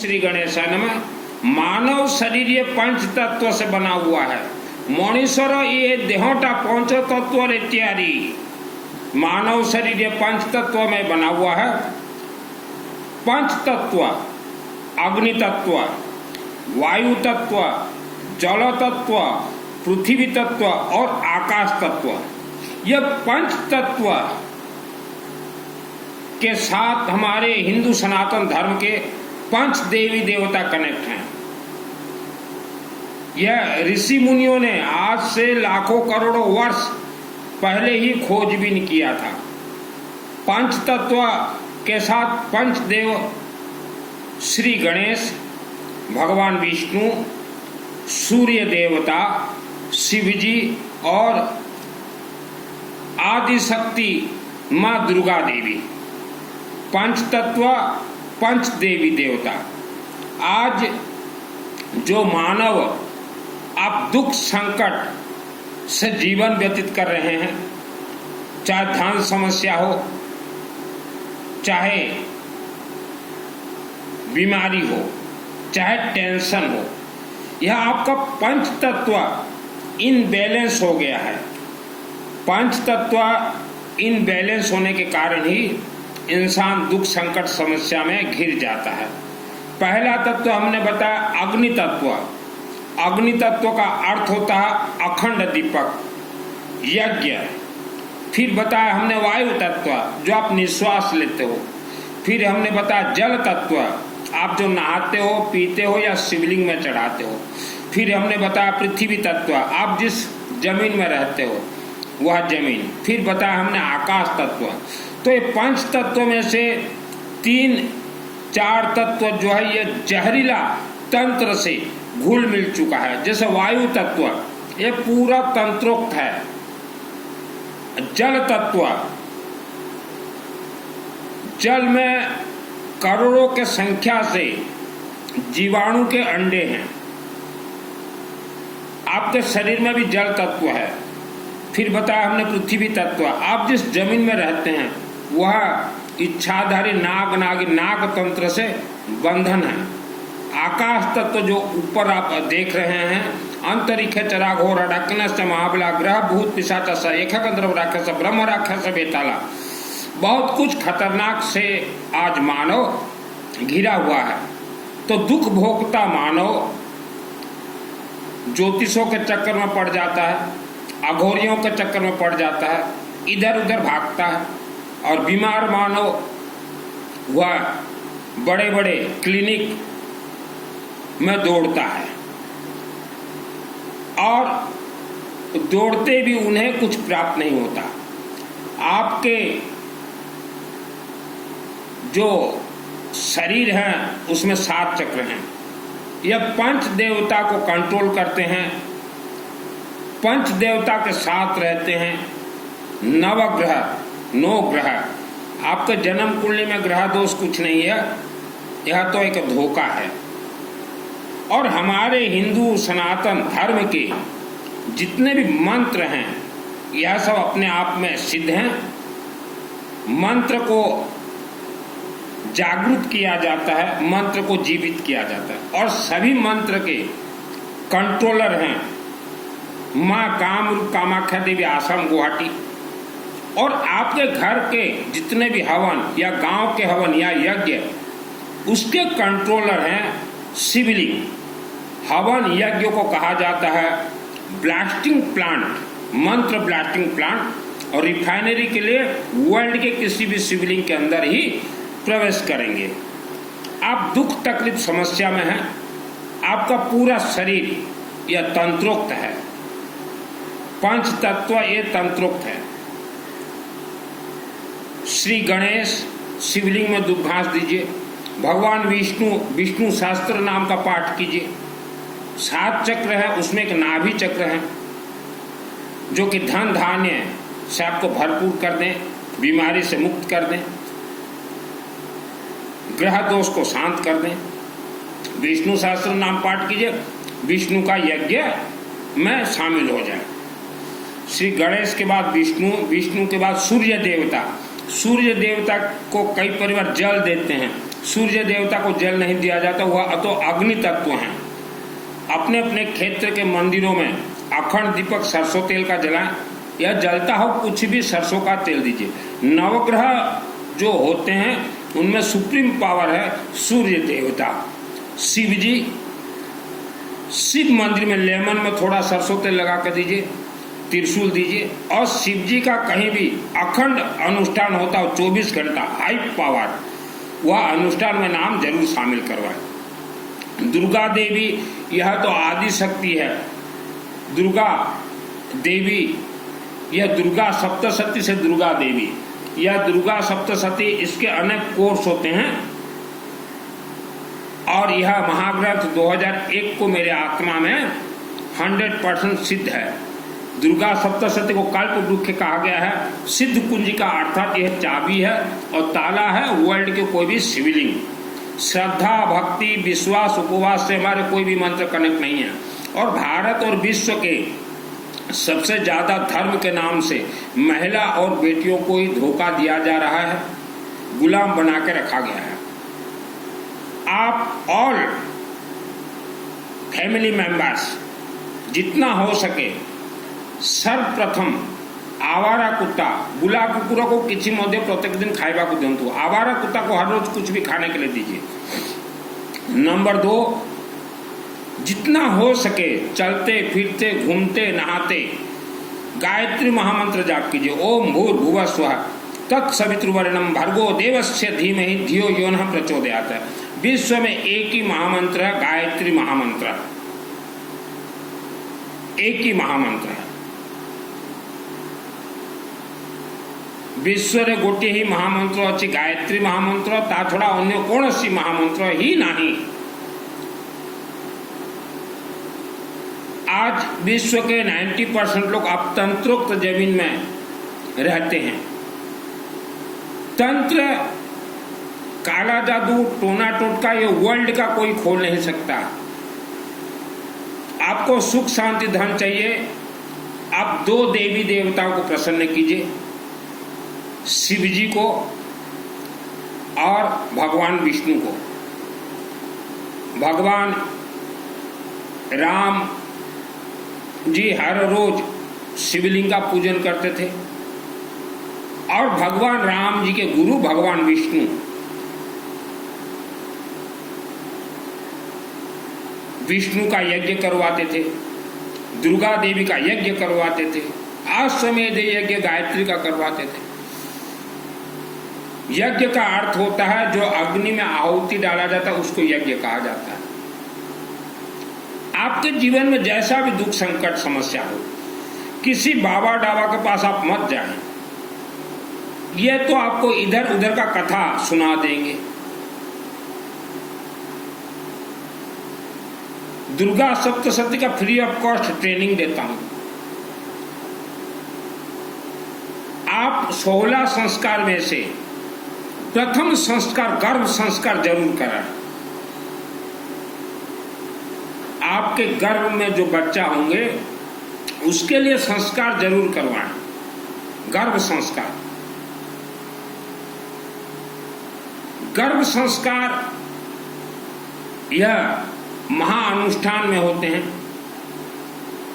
श्री गणेशाय नमः। मानव शरीर ये पंच तत्व से बना हुआ है। मणिश्वर ये देहोटा पंच तत्व इत्यादि। मानव शरीर ये पंच तत्व में बना हुआ है। पंच तत्व अग्नि तत्व, वायु तत्व, जल तत्व, पृथ्वी तत्व और आकाश तत्व, यह पंच तत्व के साथ हमारे हिंदू सनातन धर्म के पंच देवी देवता कनेक्ट हैं। यह ऋषि मुनियों ने आज से लाखों करोड़ों वर्ष पहले ही खोजबीन किया था। पंच तत्व के साथ पंच देव श्री गणेश, भगवान विष्णु, सूर्य देवता, शिव जी और आदि शक्ति मां दुर्गा देवी, पंच तत्व पंच देवी देवता। आज जो मानव आप दुख संकट से जीवन व्यतीत कर रहे हैं, चाहे धन समस्या हो, चाहे बीमारी हो, चाहे टेंशन हो, यह आपका पंच तत्व इनबैलेंस हो गया है। पंच तत्व इनबैलेंस होने के कारण ही इंसान दुख संकट समस्या में घिर जाता है। पहला तत्व हमने बताया अग्नि तत्व। अग्नि तत्व का अर्थ होता है अखंड दीपक, यज्ञ। फिर बताया हमने वायु तत्व, जो आप निश्वास लेते हो। फिर हमने बताया जल तत्व, आप जो नहाते हो, पीते हो या शिवलिंग में चढ़ाते हो। फिर हमने बताया पृथ्वी तत्व, आप जिस जमीन में रहते हो वह जमीन। फिर बताया हमने आकाश तत्व। तो ये पंच तत्व में से 3-4 तत्व जो है ये जहरीला तंत्र से घुल मिल चुका है। जैसे वायु तत्व ये पूरा तंत्रोक्त है। जल तत्व, जल में करोड़ों के संख्या से जीवाणु के अंडे हैं। आपके शरीर में भी जल तत्व है। फिर बताया हमने पृथ्वी तत्व, आप जिस जमीन में रहते हैं वह इच्छाधारी नाग नागिन नाग तंत्र से बंधन है। आकाश तत्व जो ऊपर आप देख रहे हैं, अंतरिक्ष चराघोर डाकनस्य महाबला ग्रह भूत पिशाच एक गंधर्व राक्षस ब्रह्म राक्षस बेताला, बहुत कुछ खतरनाक से आज मानव घिरा हुआ है। तो दुख भोगता मानव ज्योतिषों के चक्कर में पड़ जाता है, अघोरियों के चक्कर में पड़ जाता है, इधर उधर भागता है। और बीमार मानव वह बड़े बड़े क्लिनिक में दौड़ता है और दौड़ते भी उन्हें कुछ प्राप्त नहीं होता। आपके जो शरीर है उसमें 7 चक्र हैं। यह पंच देवता को कंट्रोल करते हैं, पंच देवता के साथ रहते हैं। नवग्रह 9 ग्रह, आपके जन्म कुंडली में ग्रह दोष कुछ नहीं है, यह तो एक धोखा है। और हमारे हिंदू सनातन धर्म के जितने भी मंत्र हैं यह सब अपने आप में सिद्ध हैं। मंत्र को जागृत किया जाता है, मंत्र को जीवित किया जाता है। और सभी मंत्र के कंट्रोलर हैं माँ कामरूप कामाख्या देवी आश्रम गुवाहाटी। और आपके घर के जितने भी हवन या गांव के हवन या यज्ञ, उसके कंट्रोलर हैं शिवलिंग। हवन यज्ञ को कहा जाता है ब्लास्टिंग प्लांट, मंत्र ब्लास्टिंग प्लांट। और रिफाइनरी के लिए वर्ल्ड के किसी भी शिवलिंग के अंदर ही प्रवेश करेंगे। आप दुख तकलीफ समस्या में हैं, आपका पूरा शरीर यह तंत्रोक्त है। पंच तत्व ये तंत्रोक्त है। श्री गणेश शिवलिंग में दुब घास दीजिए। भगवान विष्णु शास्त्र नाम का पाठ कीजिए। 7 चक्र है, उसमें एक नाभि चक्र है जो कि धन धान्य से आपको भरपूर कर दें, बीमारी से मुक्त कर दें, ग्रह दोष को शांत कर दें। विष्णु शास्त्र नाम पाठ कीजिए, विष्णु का यज्ञ में शामिल हो जाए। श्री गणेश के बाद विष्णु, विष्णु के बाद सूर्य देवता। सूर्य देवता को कई परिवार जल देते हैं, सूर्य देवता को जल नहीं दिया जाता, वह तो अग्नि तत्व हैं। अपने अपने क्षेत्र के मंदिरों में अखंड दीपक सरसों तेल का जलाएं, या जलता हो कुछ भी सरसों का तेल दीजिए। नवग्रह जो होते हैं उनमें सुप्रीम पावर है सूर्य देवता, शिव जी। शिव मंदिर में लेमन में थोड़ा सरसों तेल लगा कर दीजिए, त्रिशूल दीजिए, और शिव जी का कहीं भी अखंड अनुष्ठान होता हो 24 घंटा हाई पावर, वह अनुष्ठान में नाम जरूर शामिल करवाएं। दुर्गा देवी यह तो आदि शक्ति है, दुर्गा देवी, यह दुर्गा सप्तशती से दुर्गा देवी, यह दुर्गा सप्तशती, इसके अनेक कोर्स होते हैं। और यह महाग्रंथ 2001 को मेरे आत्मा में 100% सिद्ध है। दुर्गा सप्तशती को कल्प वृक्ष कहा गया है। सिद्ध कुंजी का अर्थात यह चाबी है और ताला है वर्ल्ड के कोई भी शिवलिंग। श्रद्धा, भक्ति, विश्वास, उपवास से हमारे कोई भी मंत्र कनेक्ट नहीं है। और भारत और विश्व के सबसे ज्यादा धर्म के नाम से महिला और बेटियों को ही धोखा दिया जा रहा है, गुलाम बना के रखा गया है। आप ऑल फैमिली मेंबर्स जितना हो सके सर्वप्रथम आवारा कुत्ता, बुला कुकुर को किसी मध्य प्रत्येक दिन खाइबा को दिंतु, आवारा कुत्ता को हर रोज कुछ भी खाने के लिए दीजिए। नंबर 2, जितना हो सके चलते फिरते घूमते नहाते गायत्री महामंत्र जाप कीजिए। ओम भूर्भुवः स्वः तत्सवितुर्वरेण्यं भर्गो देवस्य धीमहि धियो यो नः प्रचोदयात्। विश्व में एक ही महामंत्र है, गायत्री महामंत्र, एक ही महामंत्र है। विश्व रे गोटे ही महामंत्र अच्छी गायत्री महामंत्र, ता छड़ा अन्य कौन सी महामंत्र ही नहीं। आज विश्व के 90% लोग अब तंत्रोक्त जमीन में रहते हैं। तंत्र, काला जादू, टोना टोटका ये वर्ल्ड का कोई खोल नहीं सकता। आपको सुख शांति धन चाहिए, आप 2 देवी देवताओं को प्रसन्न कीजिए, शिव जी को और भगवान विष्णु को। भगवान राम जी हर रोज शिवलिंग का पूजन करते थे, और भगवान राम जी के गुरु भगवान विष्णु विष्णु का यज्ञ करवाते थे, दुर्गा देवी का यज्ञ करवाते थे, अश्वमेध यज्ञ गायत्री का करवाते थे। यज्ञ का अर्थ होता है जो अग्नि में आहुति डाला जाता है, उसको यज्ञ कहा जाता है। आपके जीवन में जैसा भी दुख संकट समस्या हो, किसी बाबा डाबा के पास आप मत जाएं। ये तो आपको इधर उधर का कथा सुना देंगे। दुर्गा सप्तशती का फ्री ऑफ कॉस्ट ट्रेनिंग देता हूं। आप 16 संस्कार में से प्रथम संस्कार गर्भ संस्कार जरूर करें। आपके गर्भ में जो बच्चा होंगे उसके लिए संस्कार जरूर करवाएं, गर्भ संस्कार। गर्भ संस्कार यह महाअनुष्ठान में होते हैं।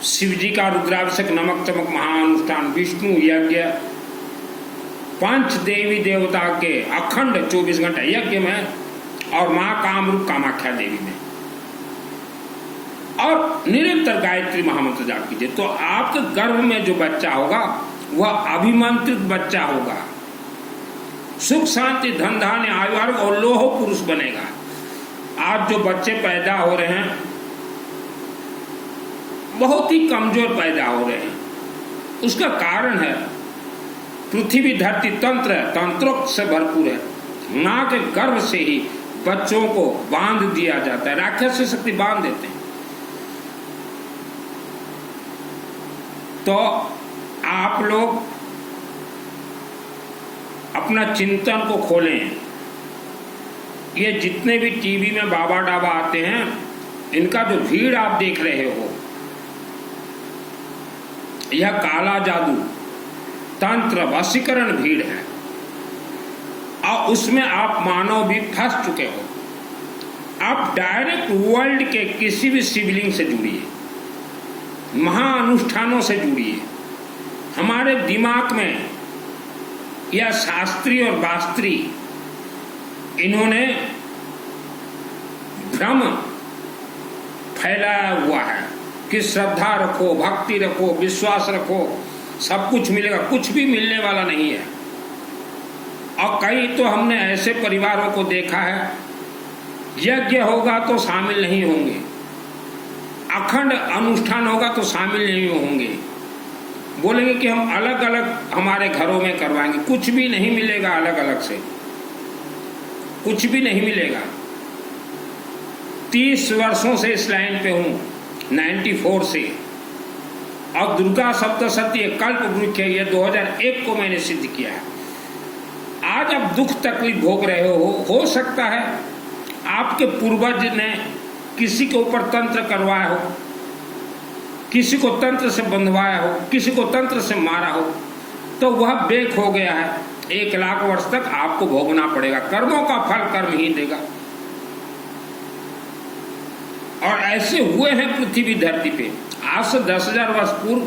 शिव जी का रुद्राभिषेक, नमक चमक महाअनुष्ठान, विष्णु यज्ञ, 5 देवी देवता के अखंड 24 घंटे यज्ञ में, और मां कामरूप कामाख्या देवी में, और निरंतर गायत्री महामंत्र जाप कीजिए। तो आपके गर्भ में जो बच्चा होगा वह अभिमंत्रित बच्चा होगा, सुख शांति धन धान्य आयु और लोह पुरुष बनेगा। आज जो बच्चे पैदा हो रहे हैं बहुत ही कमजोर पैदा हो रहे हैं, उसका कारण है पृथ्वी धरती तंत्र तंत्रोक्त से भरपूर है। मां के गर्भ से ही बच्चों को बांध दिया जाता है, राक्षस शक्ति बांध देते हैं। तो आप लोग अपना चिंतन को खोलें। ये जितने भी टीवी में बाबा डाबा आते हैं, इनका जो भीड़ आप देख रहे हो, यह काला जादू तंत्र वशीकरण भीड़ है। और उसमें आप मानव भी फंस चुके हो। आप डायरेक्ट वर्ल्ड के किसी भी शिवलिंग से जुड़िए, महाअनुष्ठानों से जुड़िए। हमारे दिमाग में यह शास्त्री और वास्त्री इन्होंने भ्रम फैलाया हुआ है कि श्रद्धा रखो, भक्ति रखो, विश्वास रखो, सब कुछ मिलेगा। कुछ भी मिलने वाला नहीं है। और कई तो हमने ऐसे परिवारों को देखा है, यज्ञ होगा तो शामिल नहीं होंगे, अखंड अनुष्ठान होगा तो शामिल नहीं होंगे, बोलेंगे कि हम अलग अलग हमारे घरों में करवाएंगे। कुछ भी नहीं मिलेगा, अलग अलग से कुछ भी नहीं मिलेगा। 30 वर्षों से इस लाइन पे हूँ, 94 से। और दुर्गा सप्तशती कल्प वृक्ष है, ये 2001 को मैंने सिद्ध किया है। आज आप दुख तकलीफ भोग रहे हो सकता है आपके पूर्वज ने किसी के ऊपर तंत्र करवाया हो, किसी को तंत्र से बंधवाया हो, किसी को तंत्र से मारा हो, तो वह बेक हो गया है। 1 लाख वर्ष तक आपको भोगना पड़ेगा। कर्मों का फल कर्म ही देगा। और ऐसे हुए हैं पृथ्वी धरती पे। आज से 10,000 वर्ष पूर्व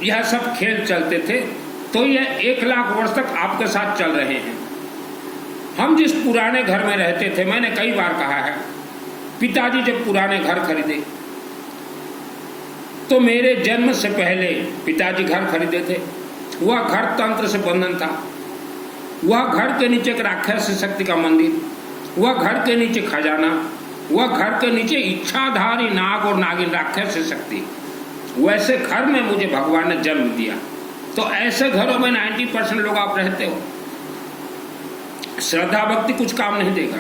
यह सब खेल चलते थे, तो यह 1 लाख वर्ष तक आपके साथ चल रहे हैं। हम जिस पुराने घर में रहते थे, मैंने कई बार कहा है, पिताजी जब पुराने घर खरीदे तो मेरे जन्म से पहले पिताजी घर खरीदे थे। वह घर तंत्र से बंधन था। वह घर के नीचे एक राक्षस शक्ति का मंदिर, वह घर के नीचे खजाना, वह घर के नीचे इच्छाधारी नाग और नागिन राक्षस शक्ति। वैसे घर में मुझे भगवान ने जन्म दिया। तो ऐसे घरों में 90% लोग आप रहते हो। श्रद्धा भक्ति कुछ काम नहीं देगा।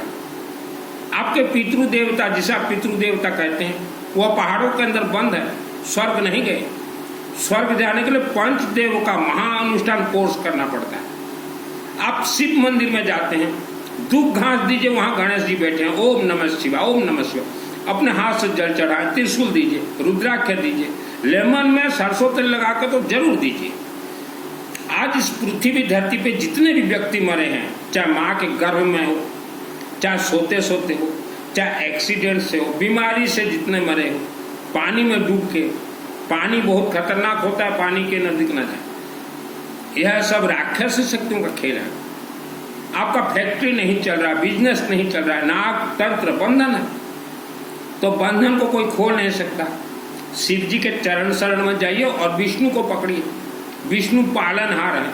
आपके पितृदेवता, जिसे आप पितृदेवता कहते हैं, वह पहाड़ों के अंदर बंद है, स्वर्ग नहीं गए। स्वर्ग जाने के लिए पंचदेव का महाअनुष्ठान कोर्स करना पड़ता है। आप शिव मंदिर में जाते हैं, धूप घास दीजिए, वहां गणेश जी बैठे हैं, ओम नमः शिवाय, ओम नमः शिवाय। अपने हाथ से जल चढ़ाएं, त्रिशूल दीजिए, रुद्राक्ष दीजिए, लेमन में सरसों तेल लगा के तो जरूर दीजिए। आज इस पृथ्वी धरती पे जितने भी व्यक्ति मरे हैं, चाहे माँ के गर्भ में हो, चाहे सोते सोते हो, चाहे एक्सीडेंट से हो, बीमारी से जितने मरे हो, पानी में डूब के, पानी बहुत खतरनाक होता है, पानी के नजदीक न जाए। यह सब राक्षस शक्तियों का खेल है। आपका फैक्ट्री नहीं चल रहा, बिजनेस नहीं चल रहा है, नाग तंत्र बंधन है, तो बंधन को कोई खोल नहीं सकता। शिव जी के चरण शरण में जाइए और विष्णु को पकड़िए। विष्णु पालनहार है,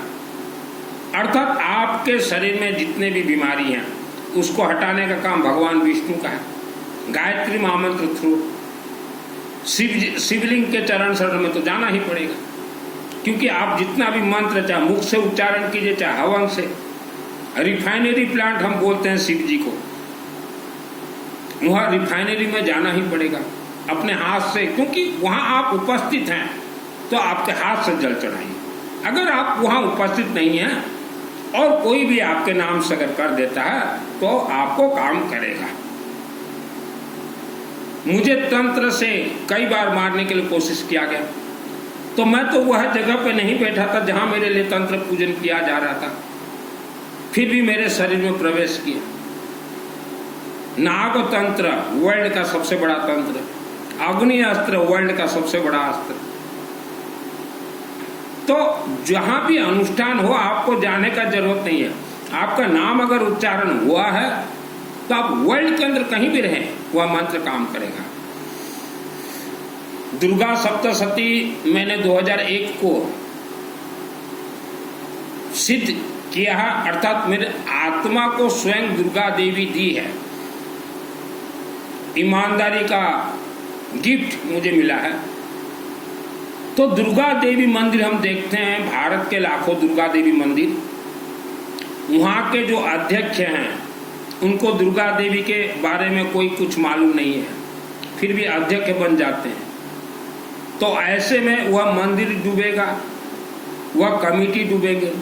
अर्थात आपके शरीर में जितने भी बीमारी हैं उसको हटाने का काम भगवान विष्णु का है। गायत्री महामंत्र थ्रू शिवलिंग के चरण शरण में तो जाना ही पड़ेगा, क्योंकि आप जितना भी मंत्र चाहे मुख से उच्चारण कीजिए, चाहे हवन से, रिफाइनरी प्लांट हम बोलते हैं शिव जी को, वहाँ रिफाइनरी में जाना ही पड़ेगा अपने हाथ से, क्योंकि वहाँ आप उपस्थित हैं तो आपके हाथ से जल चढ़ाइए। अगर आप वहाँ उपस्थित नहीं हैं और कोई भी आपके नाम से अगर कर देता है तो आपको काम करेगा। मुझे तंत्र से कई बार मारने के लिए कोशिश किया गया, तो मैं तो वह जगह पे नहीं बैठा था जहां मेरे लिए तंत्र पूजन किया जा रहा था, फिर भी मेरे शरीर में प्रवेश किया। नाग तंत्र वर्ल्ड का सबसे बड़ा तंत्र, अग्नि अस्त्र वर्ल्ड का सबसे बड़ा अस्त्र। तो जहां भी अनुष्ठान हो आपको जाने का जरूरत नहीं है। आपका नाम अगर उच्चारण हुआ है तो आप वर्ल्ड के अंदर कहीं भी रहें, वह मंत्र काम करेगा। दुर्गा सप्तशती मैंने 2001 को सिद्ध किया है, अर्थात मेरे आत्मा को स्वयं दुर्गा देवी दी है। ईमानदारी का गिफ्ट मुझे मिला है। तो दुर्गा देवी मंदिर हम देखते हैं, भारत के लाखों दुर्गा देवी मंदिर, वहाँ के जो अध्यक्ष हैं उनको दुर्गा देवी के बारे में कोई कुछ मालूम नहीं है, फिर भी अध्यक्ष बन जाते हैं। तो ऐसे में वह मंदिर डूबेगा, वह कमेटी डूबेंगे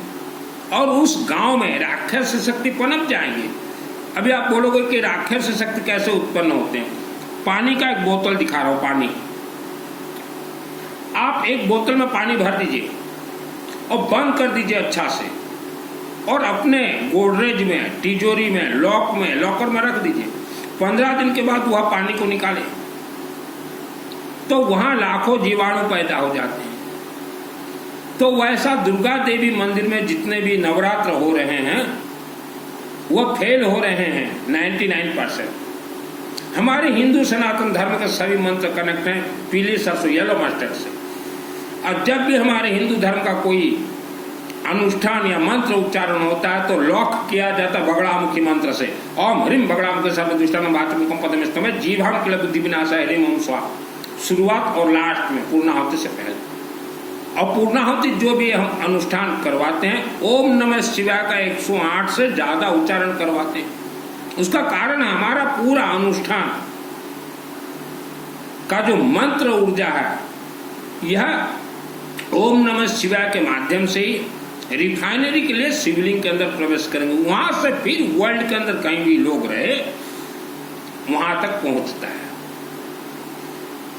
और उस गांव में राक्षस शक्ति पनप जाएंगे। अभी आप बोलोगे कि राक्षस शक्ति कैसे उत्पन्न होते हैं। पानी का एक बोतल दिखा रहा हूं, पानी, आप एक बोतल में पानी भर दीजिए और बंद कर दीजिए अच्छा से, और अपने गोदरेज में, तिजोरी में, लॉकर में रख दीजिए। 15 दिन के बाद वह पानी को निकाले तो वहां लाखों जीवाणु पैदा हो जाते हैं। तो वैसा दुर्गा देवी मंदिर में जितने भी नवरात्र हो रहे हैं वह फेल हो रहे हैं 99%। हमारे हिंदू सनातन धर्म के सभी मंत्र कनेक्ट हैं पीली सरसों येलो मस्टर्ड से। और जब भी हमारे हिंदू धर्म का कोई अनुष्ठान या मंत्र उच्चारण होता है तो लॉक किया जाता है बगड़ामुखी मंत्र से। ओम ह्रीम बगड़ामुखी सर्वदुष्टानां वाचमिकं पदमेस्तमे जीवाम किल बुद्धि विनाशाय ह्रीम ओम स्वाहा। शुरुआत और लास्ट में पूर्णाहुति से पहले। और पूर्णाहुति जो भी हम अनुष्ठान करवाते हैं ओम नमः शिवाय का 108 से ज्यादा उच्चारण करवाते हैं। उसका कारण हमारा पूरा अनुष्ठान का जो मंत्र ऊर्जा है यह ओम नमः शिवाय के माध्यम से ही रिफाइनरी के लिए शिवलिंग के अंदर प्रवेश करेंगे। वहां से फिर वर्ल्ड के अंदर कहीं भी लोग रहे वहां तक पहुंचता है।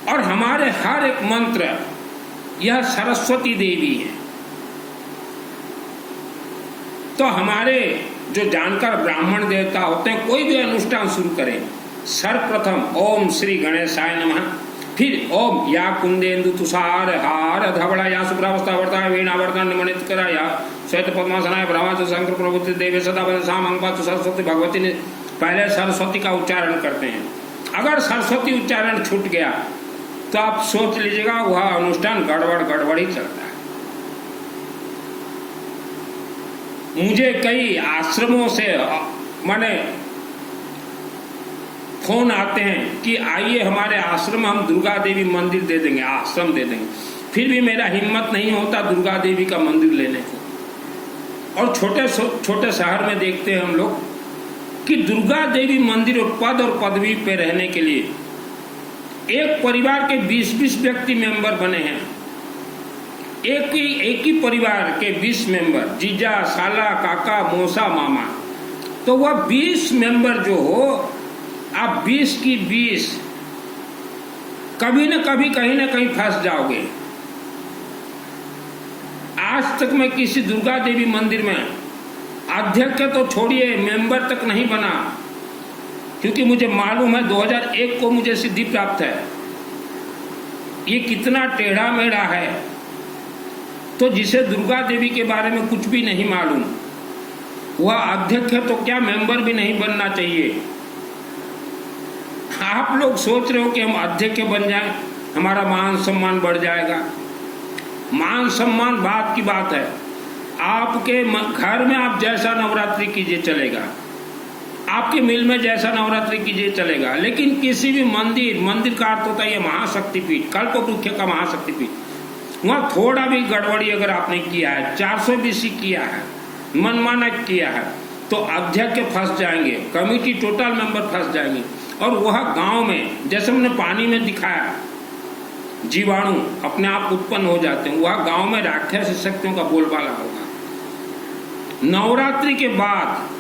और हमारे हर एक मंत्र यह सरस्वती देवी है। तो हमारे जो जानकार ब्राह्मण देवता होते हैं कोई भी अनुष्ठान शुरू करें सर्वप्रथम ओम श्री गणेशाय नमः, फिर ओम या कुंदेन्दु तुषार हार धवड़ा या शुभ्रावस्था वर्ता वीणावर्ता निमणित करा या श्वेत पद्मासनाय ब्रह्मा शंकर प्रभुति देवी सदा सामंगपा सरस्वती भगवती ने पहले सरस्वती का उच्चारण करते हैं। अगर सरस्वती उच्चारण छूट गया तो आप सोच लीजिएगा वह अनुष्ठान गड़बड़ ही चलता है। मुझे कई आश्रमों से माने फोन आते हैं कि आइए हमारे आश्रम हम दुर्गा देवी मंदिर दे देंगे, आश्रम दे देंगे। फिर भी मेरा हिम्मत नहीं होता दुर्गा देवी का मंदिर लेने को। और छोटे छोटे शहर में देखते हैं हम लोग कि दुर्गा देवी मंदिर और पद और पदवी पे रहने के लिए एक परिवार के 20-20 व्यक्ति मेंबर बने हैं। एक ही परिवार के 20 मेंबर, जीजा, साला, काका, मौसा, मामा। तो वह 20 मेंबर जो हो, आप 20 की 20 कभी न कभी कहीं ना कहीं फंस जाओगे। आज तक मैं किसी दुर्गा देवी मंदिर में अध्यक्ष तो छोड़िए मेंबर तक नहीं बना, क्योंकि मुझे मालूम है 2001 को मुझे सिद्धि प्राप्त है। ये कितना टेढ़ा मेढ़ा है। तो जिसे दुर्गा देवी के बारे में कुछ भी नहीं मालूम वह अध्यक्ष है तो क्या मेंबर भी नहीं बनना चाहिए। आप लोग सोच रहे हो कि हम अध्यक्ष बन जाएं हमारा मान सम्मान बढ़ जाएगा। मान सम्मान बात की बात है। आपके घर में आप जैसा नवरात्रि कीजिए चलेगा, आपके मिल में जैसा नवरात्रि कीजिए चलेगा, लेकिन किसी भी मंदिर का अर्थ होता है ये महाशक्तिपीठ, कल्पवृक्ष का महाशक्तिपीठ, वहाँ थोड़ा भी गड़बड़ी अगर आपने किया है, 420 किया है, मनमाना किया है, तो अध्यक्ष फंस जाएंगे, कमेटी टोटल मेंबर फंस जाएंगे। और वह गांव में जैसे हमने पानी में दिखाया जीवाणु अपने आप उत्पन्न हो जाते हैं, वह गांव में राक्षस शक्तियों का बोलबाला होगा। नवरात्रि के बाद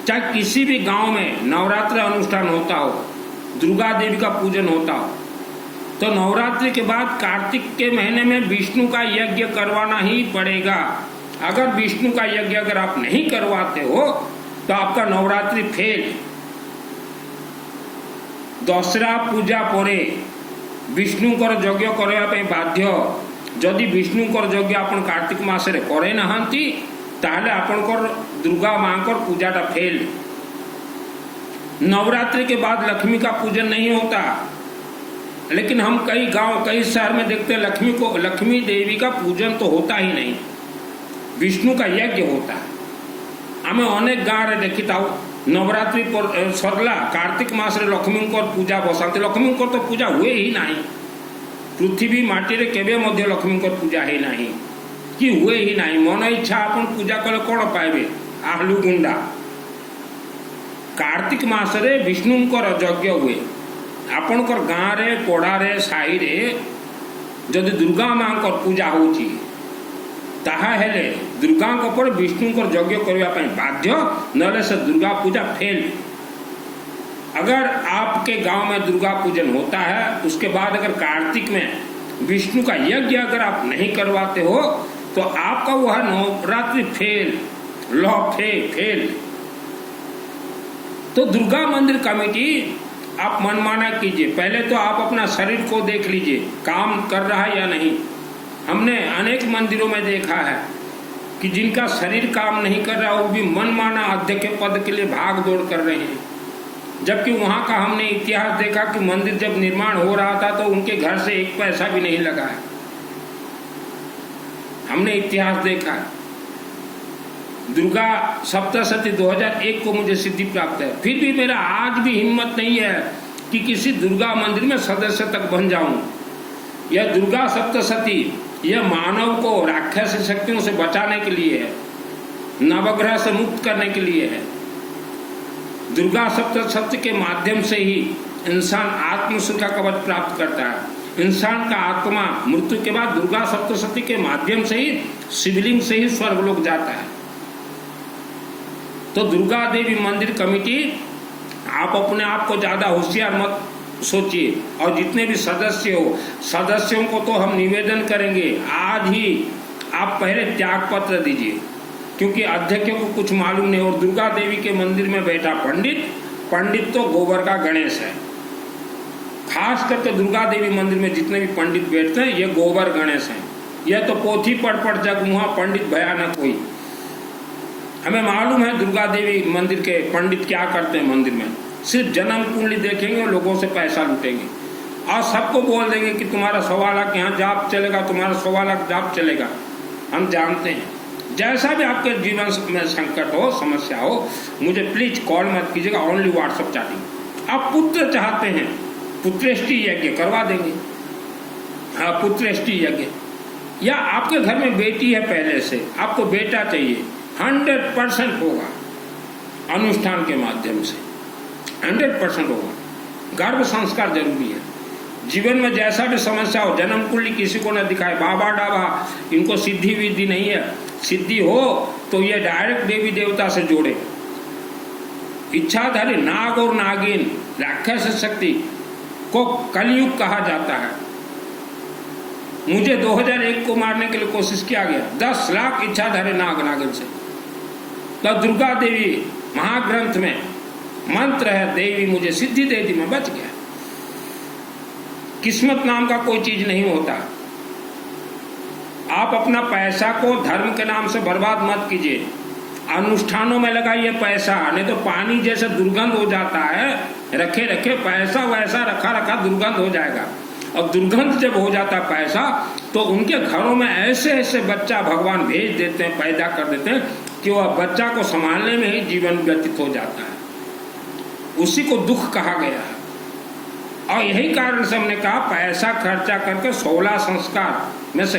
चाहे किसी भी गांव में नवरात्रि अनुष्ठान होता हो, दुर्गा देवी का पूजन होता हो, तो नवरात्रि के बाद कार्तिक के महीने में विष्णु का यज्ञ करवाना ही पड़ेगा। अगर विष्णु का यज्ञ अगर आप नहीं करवाते हो तो आपका नवरात्रि फेल। दसरा पूजा परे विष्णुकर यज्ञ करवा पे बाध्य। जदि विष्णुकर यज्ञ आपण कार्तिक मासरे करे नहांती ताहले आपनकर दुर्गा मांकर पूजाटा फेल। नवरात्रि के बाद लक्ष्मी का पूजन नहीं होता, लेकिन हम कई गांव कई शहर में देखते हैं लक्ष्मी देवी का पूजन तो होता ही नहीं, विष्णु का यज्ञ होता है। हमें अनेक गाँव रे देखी था नवरात्रि पर सरला कार्तिक मास रे लक्ष्मी पूजा बसाते, लक्ष्मी तो पूजा हुए ही नहीं। पृथ्वी माटी रे केबे मध्य लक्ष्मी पूजा है नहीं कि हुए ही नहीं। मन इच्छा अपन पूजा कले कौन पाइबे आहलू गुंडा। कार्तिक मास रे विष्णुंकर यज्ञ हुए। आपणकर गाँव रे पड़ा रे साई रे जदि दुर्गा माँ पूजा होची ताहेले दुर्गा पर विष्णुंकर यज्ञ करने बाध्य, नले से दुर्गा पूजा फेल। अगर आपके गांव में दुर्गा पूजन होता है उसके बाद अगर कार्तिक में विष्णु का यज्ञ अगर आप नहीं करवाते हो तो आपका वह नवरात्रि फेल, फेल। तो दुर्गा मंदिर कमेटी आप मनमाना कीजिए, पहले तो आप अपना शरीर को देख लीजिए काम कर रहा है या नहीं। हमने अनेक मंदिरों में देखा है कि जिनका शरीर काम नहीं कर रहा वो भी मनमाना अध्यक्ष पद के लिए भाग दौड़ कर रहे हैं, जबकि वहाँ का हमने इतिहास देखा कि मंदिर जब निर्माण हो रहा था तो उनके घर से एक पैसा भी नहीं लगा है। हमने इतिहास देखा है। दुर्गा सप्तशती 2001 को मुझे सिद्धि प्राप्त है, फिर भी मेरा आज भी हिम्मत नहीं है कि किसी दुर्गा मंदिर में सदस्य तक बन जाऊं। यह दुर्गा सप्तशती यह मानव को राक्षस शक्तियों से बचाने के लिए है, नवग्रह से मुक्त करने के लिए है। दुर्गा सप्तशती के माध्यम से ही इंसान आत्मसुख का कवच प्राप्त करता है। इंसान का आत्मा मृत्यु के बाद दुर्गा सप्तशती के माध्यम से ही शिवलिंग से ही स्वर्गलोक जाता है। तो दुर्गा देवी मंदिर कमेटी आप अपने आप को ज्यादा होशियार मत सोचिए, और जितने भी सदस्य हो सदस्यों को तो हम निवेदन करेंगे आज ही आप पहले त्याग पत्र दीजिए, क्योंकि अध्यक्ष को कुछ मालूम नहीं। और दुर्गा देवी के मंदिर में बैठा पंडित तो गोबर का गणेश है। खास करके दुर्गा देवी मंदिर में जितने भी पंडित बैठते हैं ये गोबर गणेश हैं। यह तो पोथी पढ़ जग मुहा पंडित भयानक कोई। हमें मालूम है दुर्गा देवी मंदिर के पंडित क्या करते हैं। मंदिर में सिर्फ जन्म कुंडली देखेंगे और लोगों से पैसा लूटेंगे और सबको बोल देंगे कि तुम्हारा 1.25 लाख यहाँ जाप चलेगा, तुम्हारा 1.25 लाख जाप चलेगा। हम जानते हैं जैसा भी आपके जीवन में संकट हो, समस्या हो, मुझे प्लीज कॉल मत कीजिएगा, ओनली व्हाट्सएप चैटिंग। आप पुत्र चाहते हैं, पुत्रेष्टि यज्ञ करवा देंगे। हाँ, पुत्रेष्टि यज्ञ। या आपके घर में बेटी है पहले से, आपको बेटा चाहिए, 100% होगा अनुष्ठान के माध्यम से, 100% होगा। गर्भ संस्कार जरूरी है। जीवन में जैसा भी समस्या हो, जन्म कुंडली किसी को न दिखाए, बाबा डाबा इनको सिद्धि विद्धि नहीं है। सिद्धि हो तो ये डायरेक्ट देवी देवता से जोड़े। इच्छाधारी नाग और नागिन राक्षस शक्ति को कलयुग कहा जाता है। मुझे 2001 को मारने के लिए कोशिश किया गया, 10 लाख इच्छाधारी नाग नागिन से। तो दुर्गा देवी महाग्रंथ में मंत्र है, देवी मुझे सिद्धि दे दी, मैं बच गया। किस्मत नाम का कोई चीज नहीं होता। आप अपना पैसा को धर्म के नाम से बर्बाद मत कीजिए। अनुष्ठानों में लगाइए पैसा, नहीं तो पानी जैसे दुर्गंध हो जाता है। रखे रखे पैसा वैसा रखा दुर्गंध हो जाएगा। और दुर्गंध जब हो जाता है पैसा, तो उनके घरों में ऐसे ऐसे बच्चा भगवान भेज देते हैं, पैदा कर देते हैं कि वह बच्चा को संभालने में ही जीवन व्यतीत हो जाता है। उसी को दुख कहा गया है। और यही कारण से हमने कहा पैसा खर्चा करके 16 संस्कार में से